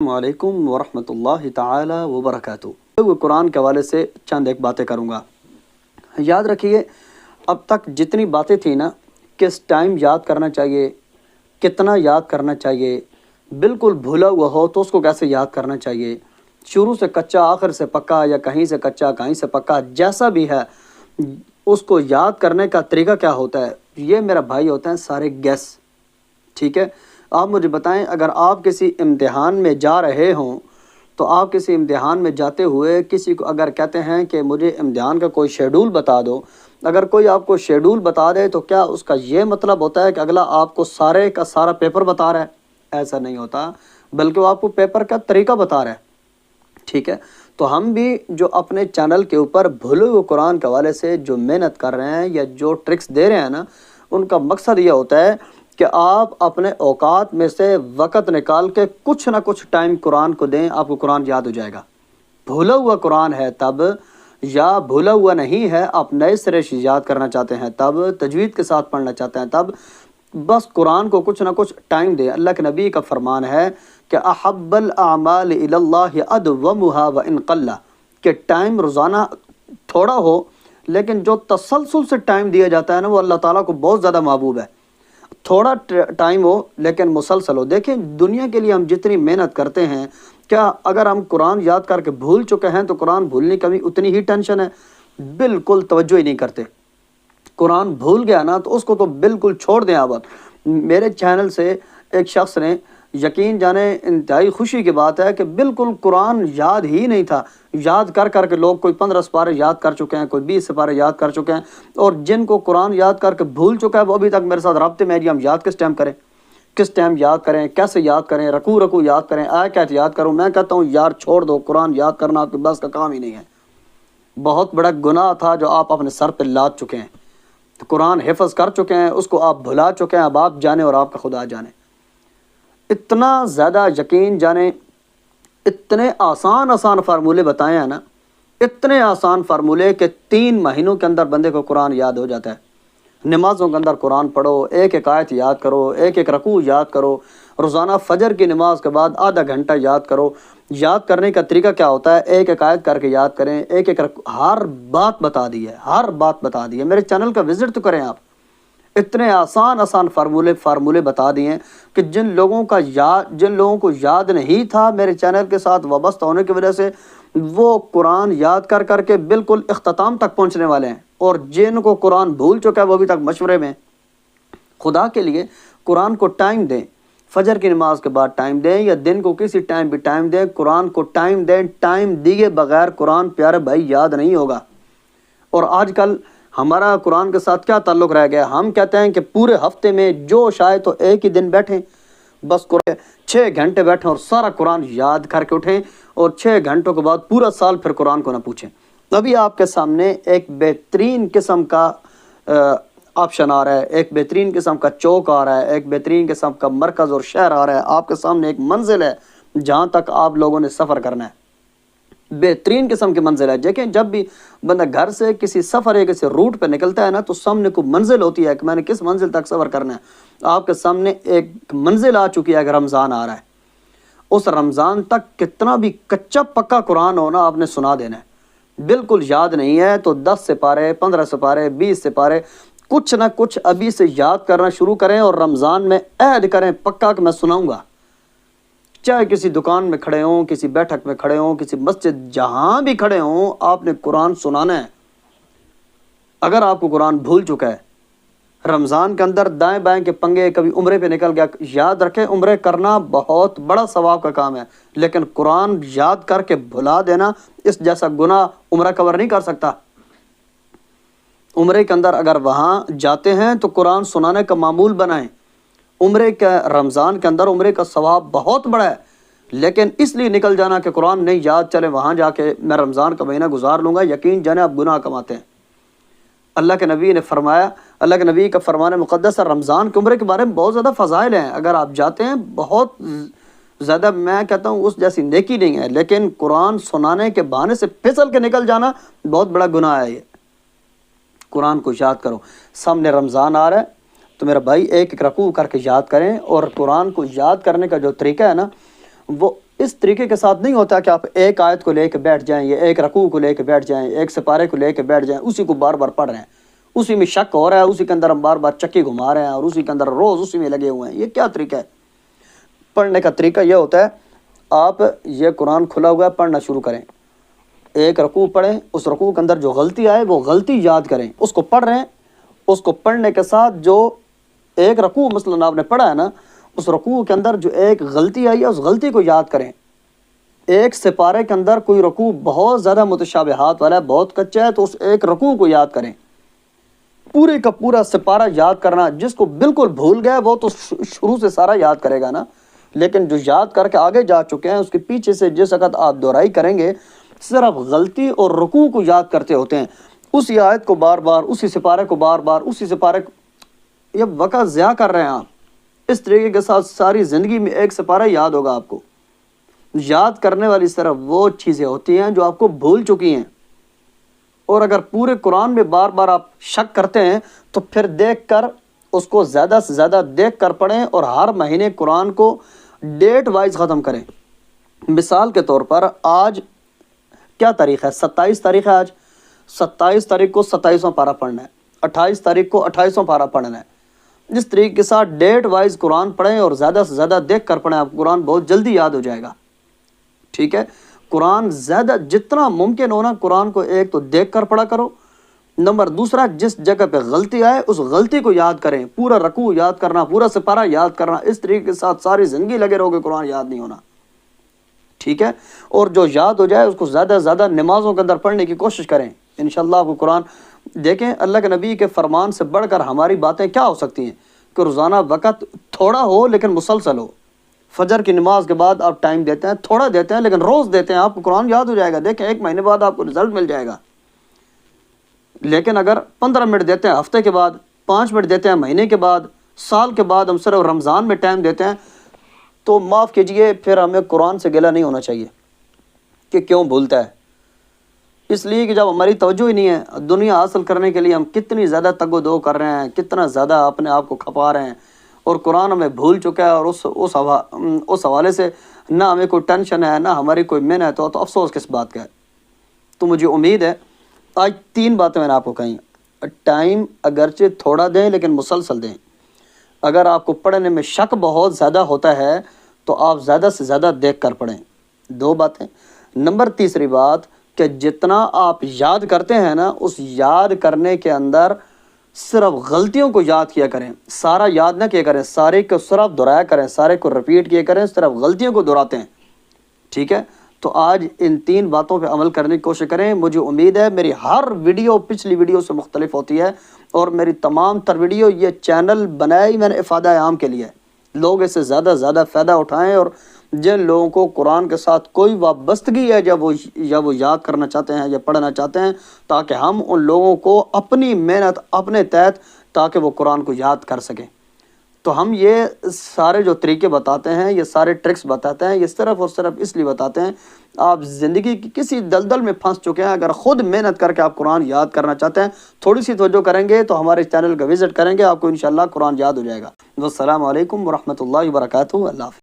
السلام علیکم ورحمۃ اللہ تعالی وبرکاتہ۔ وہ قرآن کے حوالے سے چند ایک باتیں کروں گا۔ یاد رکھیے، اب تک جتنی باتیں تھیں نا، کس ٹائم یاد کرنا چاہیے، کتنا یاد کرنا چاہیے، بالکل بھولا ہوا ہو تو اس کو کیسے یاد کرنا چاہیے، شروع سے کچا آخر سے پکا، یا کہیں سے کچا کہیں سے پکا، جیسا بھی ہے اس کو یاد کرنے کا طریقہ کیا ہوتا ہے، یہ میرا بھائی ہوتے ہیں سارے گیس۔ ٹھیک ہے، آپ مجھے بتائیں، اگر آپ کسی امتحان میں جا رہے ہوں تو آپ کسی امتحان میں جاتے ہوئے کسی کو اگر کہتے ہیں کہ مجھے امتحان کا کوئی شیڈول بتا دو، اگر کوئی آپ کو شیڈول بتا دے تو کیا اس کا یہ مطلب ہوتا ہے کہ اگلا آپ کو سارے کا سارا پیپر بتا رہا ہے؟ ایسا نہیں ہوتا، بلکہ وہ آپ کو پیپر کا طریقہ بتا رہا ہے۔ ٹھیک ہے، تو ہم بھی جو اپنے چینل کے اوپر بھولے ہوئے قرآن کے حوالے سے جو محنت کر رہے ہیں یا جو ٹرکس دے رہے ہیں نا، ان کا مقصد یہ ہوتا ہے کہ آپ اپنے اوقات میں سے وقت نکال کے کچھ نہ کچھ ٹائم قرآن کو دیں، آپ کو قرآن یاد ہو جائے گا۔ بھولا ہوا قرآن ہے تب، یا بھولا ہوا نہیں ہے، آپ نئے سرے سے یاد کرنا چاہتے ہیں تب، تجوید کے ساتھ پڑھنا چاہتے ہیں تب، بس قرآن کو کچھ نہ کچھ ٹائم دیں۔ اللہ کے نبی کا فرمان ہے کہ احب الاعمال الی اللہ ادومها وان قل، کہ ٹائم روزانہ تھوڑا ہو لیکن جو تسلسل سے ٹائم دیا جاتا ہے نا، وہ اللہ تعالیٰ کو بہت زیادہ محبوب ہے۔ تھوڑا ٹائم ہو لیکن مسلسل ہو۔ دیکھیں، دنیا کے لیے ہم جتنی محنت کرتے ہیں، کیا اگر ہم قرآن یاد کر کے بھول چکے ہیں تو قرآن بھولنے کا بھی اتنی ہی ٹینشن ہے؟ بالکل توجہ ہی نہیں کرتے۔ قرآن بھول گیا نا تو اس کو تو بالکل چھوڑ دیں۔ آپ میرے چینل سے ایک شخص نے، یقین جانے انتہائی خوشی کی بات ہے کہ بالکل قرآن یاد ہی نہیں تھا، یاد کر کر کے لوگ کوئی 15 سپارے یاد کر چکے ہیں، کوئی 20 سپارے یاد کر چکے ہیں، اور جن کو قرآن یاد کر کے بھول چکا ہے وہ ابھی تک میرے ساتھ رابطے میں جی ہم یاد کس ٹائم کریں، کس ٹائم یاد کریں، کیسے یاد کریں، رکوع یاد کریں، آیت یاد کروں۔ میں کہتا ہوں یار چھوڑ دو، قرآن یاد کرنا آپ کے بس کا کام ہی نہیں ہے۔ بہت بڑا گناہ تھا جو آپ اپنے سر پہ لاد چکے ہیں۔ تو قرآن حفظ کر چکے ہیں، اس کو آپ بھلا چکے ہیں، اب آپ جانے اور آپ کا خدا جانے۔ اتنا زیادہ یقین جانے، اتنے آسان فارمولے بتائے ہیں نا، اتنے آسان فارمولے کہ 3 مہینوں کے اندر بندے کو قرآن یاد ہو جاتا ہے۔ نمازوں کے اندر قرآن پڑھو، ایک ایک آیت یاد کرو، ایک ایک رکوع یاد کرو، روزانہ فجر کی نماز کے بعد آدھا گھنٹہ یاد کرو۔ یاد کرنے کا طریقہ کیا ہوتا ہے؟ ایک ایک آیت کر کے یاد کریں، ایک ایک ہر بات بتا دی ہے، ہر بات بتا دی ہے۔ میرے چینل کا وزٹ تو کریں آپ، اتنے آسان فارمولے بتا دیے ہیں کہ جن لوگوں کو یاد نہیں تھا میرے چینل کے ساتھ وابستہ ہونے کی وجہ سے، وہ قرآن یاد کر کر کے بالکل اختتام تک پہنچنے والے ہیں، اور جن کو قرآن بھول چکا ہے وہ ابھی تک مشورے میں۔ خدا کے لیے قرآن کو ٹائم دیں، فجر کی نماز کے بعد ٹائم دیں، یا دن کو کسی ٹائم بھی ٹائم دیں، قرآن کو ٹائم دیں۔ ٹائم دیے بغیر قرآن پیارے بھائی یاد نہیں ہوگا۔ اور آج کل ہمارا قرآن کے ساتھ کیا تعلق رہ گیا؟ ہم کہتے ہیں کہ پورے ہفتے میں جو شاید تو ایک ہی دن بیٹھیں، بس 6 گھنٹے بیٹھیں اور سارا قرآن یاد کر کے اٹھیں، اور 6 گھنٹوں کے بعد پورا سال پھر قرآن کو نہ پوچھیں۔ ابھی آپ کے سامنے ایک بہترین قسم کا آپشن آ رہا ہے، ایک بہترین قسم کا چوک آ رہا ہے، ایک بہترین قسم کا مرکز اور شہر آ رہا ہے۔ آپ کے سامنے ایک منزل ہے جہاں تک آپ لوگوں نے سفر کرنا ہے، بہترین قسم کی منزل ہے۔ دیکھیں، جب بھی بندہ گھر سے کسی سفر یا کسی روٹ پہ نکلتا ہے نا، تو سامنے کو منزل ہوتی ہے کہ میں نے کس منزل تک سفر کرنا ہے۔ آپ کے سامنے ایک منزل آ چکی ہے کہ رمضان آ رہا ہے۔ اس رمضان تک کتنا بھی کچا پکا قرآن ہونا آپ نے سنا دینا ہے۔ بالکل یاد نہیں ہے تو 10 سپارے، 15 سپارے، 20 سپارے، کچھ نہ کچھ ابھی سے یاد کرنا شروع کریں، اور رمضان میں عہد کریں پکا کہ میں سناؤں گا۔ چاہے کسی دکان میں کھڑے ہوں، کسی بیٹھک میں کھڑے ہوں، کسی مسجد، جہاں بھی کھڑے ہوں، آپ نے قرآن سنانا ہے۔ اگر آپ کو قرآن بھول چکا ہے، رمضان کے اندر دائیں بائیں کے پنگے، کبھی عمرے پہ نکل گیا، یاد رکھیں عمرے کرنا بہت بڑا ثواب کا کام ہے، لیکن قرآن یاد کر کے بھلا دینا، اس جیسا گناہ عمرہ کور نہیں کر سکتا۔ عمرے کے اندر اگر وہاں جاتے ہیں تو قرآن سنانے کا معمول بنائیں۔ عمرے کا رمضان کے اندر عمرے کا ثواب بہت بڑا ہے، لیکن اس لیے نکل جانا کہ قرآن نہیں یاد، چلے وہاں جا کے میں رمضان کا مہینہ گزار لوں گا، یقین جانے آپ گناہ کماتے ہیں۔ اللہ کے نبی نے فرمایا، اللہ کے نبی کا فرمان مقدس ہے، رمضان کے عمرے کے بارے میں بہت زیادہ فضائل ہیں، اگر آپ جاتے ہیں بہت زیادہ، میں کہتا ہوں اس جیسی نیکی نہیں ہے، لیکن قرآن سنانے کے بہانے سے پھسل کے نکل جانا بہت بڑا گناہ ہے۔ یہ قرآن کو یاد کرو۔ سامنے رمضان آ رہا ہے تو میرا بھائی ایک ایک رکوع کر کے یاد کریں، اور قرآن کو یاد کرنے کا جو طریقہ ہے نا، وہ اس طریقے کے ساتھ نہیں ہوتا کہ آپ ایک آیت کو لے کے بیٹھ جائیں یا ایک رکوع کو لے کے بیٹھ جائیں، ایک سپارے کو لے کے بیٹھ جائیں، اسی کو بار بار پڑھ رہے ہیں، اسی میں شک ہو رہا ہے، اسی کے اندر ہم بار بار چکی گھما رہے ہیں اور اسی کے اندر روز اسی میں لگے ہوئے ہیں۔ یہ کیا طریقہ ہے؟ پڑھنے کا طریقہ یہ ہوتا ہے، آپ یہ قرآن کھلا ہوا ہے، پڑھنا شروع کریں، ایک رکوع پڑھیں، اس رکوع کے اندر جو غلطی آئے وہ غلطی یاد کریں، اس کو پڑھ رہے ہیں، اس کو پڑھنے کے ساتھ جو ایک رکوع مثلاً آپ نے پڑھا ہے نا، اس رکوع کے اندر جو ایک غلطی آئی ہے اس غلطی کو یاد کریں۔ ایک سپارے کے اندر کوئی رکوع بہت زیادہ متشابہات والا ہے، بہت کچا ہے، تو اس ایک رکوع کو یاد کریں۔ پورے کا پورا سپارہ یاد کرنا، جس کو بالکل بھول گیا وہ تو شروع سے سارا یاد کرے گا نا، لیکن جو یاد کر کے آگے جا چکے ہیں اس کے پیچھے سے جس وقت آپ دہرائی کریں گے صرف غلطی اور رکوع کو یاد کرتے ہوتے ہیں، اسی آیت کو بار بار، اسی سپارے کو بار بار، اسی سپارے کو، یہ وقت ضیاع کر رہے ہیں آپ۔ اس طریقے کے ساتھ ساری زندگی میں ایک سپارہ یاد ہوگا آپ کو۔ یاد کرنے والی صرف وہ چیزیں ہوتی ہیں جو آپ کو بھول چکی ہیں، اور اگر پورے قرآن میں بار بار آپ شک کرتے ہیں تو پھر دیکھ کر اس کو زیادہ سے زیادہ دیکھ کر پڑھیں، اور ہر مہینے قرآن کو ڈیٹ وائز ختم کریں۔ مثال کے طور پر آج کیا تاریخ ہے؟ 27 تاریخ ہے آج۔ 27 تاریخ کو 27واں پارہ پڑھنا ہے، 28 تاریخ کو 28واں پارہ پڑھنا ہے۔ جس طریقے کے ساتھ ڈیٹ وائز قرآن پڑھیں اور زیادہ سے زیادہ دیکھ کر پڑھیں، آپ قرآن بہت جلدی یاد ہو جائے گا۔ ٹھیک ہے؟ قرآن زیادہ جتنا ممکن ہونا قرآن کو ایک تو دیکھ کر پڑھا کرو، نمبر دوسرا جس جگہ پہ غلطی آئے اس غلطی کو یاد کریں، پورا رکوع یاد کرنا، پورا سپارہ یاد کرنا، اس طریقے کے ساتھ ساری زندگی لگے رہو گے، قرآن یاد نہیں ہونا۔ ٹھیک ہے؟ اور جو یاد ہو جائے اس کو زیادہ سے زیادہ نمازوں کے اندر پڑھنے کی کوشش کریں، انشاءاللہ آپ کو قرآن دیکھیں۔ اللہ کے نبی کے فرمان سے بڑھ کر ہماری باتیں کیا ہو سکتی ہیں کہ روزانہ وقت تھوڑا ہو لیکن مسلسل ہو۔ فجر کی نماز کے بعد آپ ٹائم دیتے ہیں، تھوڑا دیتے ہیں لیکن روز دیتے ہیں، آپ کو قرآن یاد ہو جائے گا۔ دیکھیں 1 مہینے بعد آپ کو رزلٹ مل جائے گا۔ لیکن اگر 15 منٹ دیتے ہیں ہفتے کے بعد، 5 منٹ دیتے ہیں مہینے کے بعد، سال کے بعد، ہم صرف رمضان میں ٹائم دیتے ہیں، تو معاف کیجئے پھر ہمیں قرآن سے گلہ نہیں ہونا چاہیے کہ کیوں بھولتا ہے۔ اس لیے کہ جب ہماری توجہ ہی نہیں ہے، دنیا حاصل کرنے کے لیے ہم کتنی زیادہ تگ و دو کر رہے ہیں، کتنا زیادہ اپنے آپ کو کھپا رہے ہیں، اور قرآن ہمیں بھول چکا ہے، اور اس حوالے سے نہ ہمیں کوئی ٹینشن ہے، نہ ہماری کوئی محنت ہو، تو افسوس کس بات کا ہے۔ تو مجھے امید ہے آج 3 باتیں میں نے آپ کو کہیں۔ ٹائم اگرچہ تھوڑا دیں لیکن مسلسل دیں۔ اگر آپ کو پڑھنے میں شک بہت زیادہ ہوتا ہے تو آپ زیادہ سے زیادہ دیکھ کر پڑھیں۔ 2 باتیں۔ نمبر تیسری بات کہ جتنا آپ یاد کرتے ہیں نا، اس یاد کرنے کے اندر صرف غلطیوں کو یاد کیا کریں، سارا یاد نہ کیا کریں، سارے کو صرف دہرایا کریں، سارے کو ریپیٹ کیا کریں، صرف غلطیوں کو دہراتے ہیں۔ ٹھیک ہے؟ تو آج ان 3 باتوں پہ عمل کرنے کی کوشش کریں۔ مجھے امید ہے میری ہر ویڈیو پچھلی ویڈیو سے مختلف ہوتی ہے، اور میری تمام تر ویڈیو، یہ چینل بنائی میں نے افادہ عام کے لیے، لوگ اس سے زیادہ زیادہ فائدہ اٹھائیں، اور جن لوگوں کو قرآن کے ساتھ کوئی وابستگی ہے یا وہ یاد کرنا چاہتے ہیں یا پڑھنا چاہتے ہیں، تاکہ ہم ان لوگوں کو اپنی محنت اپنے تحت تاکہ وہ قرآن کو یاد کر سکیں۔ تو ہم یہ سارے جو طریقے بتاتے ہیں، یہ سارے ٹرکس بتاتے ہیں، یہ صرف اور صرف اس لیے بتاتے ہیں، آپ زندگی کی کسی دلدل میں پھنس چکے ہیں، اگر خود محنت کر کے آپ قرآن یاد کرنا چاہتے ہیں، تھوڑی سی توجہ کریں گے تو ہمارے چینل کا وزٹ کریں گے، آپ کو انشاءاللہ قرآن یاد ہو جائے گا۔ والسلام علیکم ورحمۃ اللہ وبرکاتہ۔ اللہ حافظ۔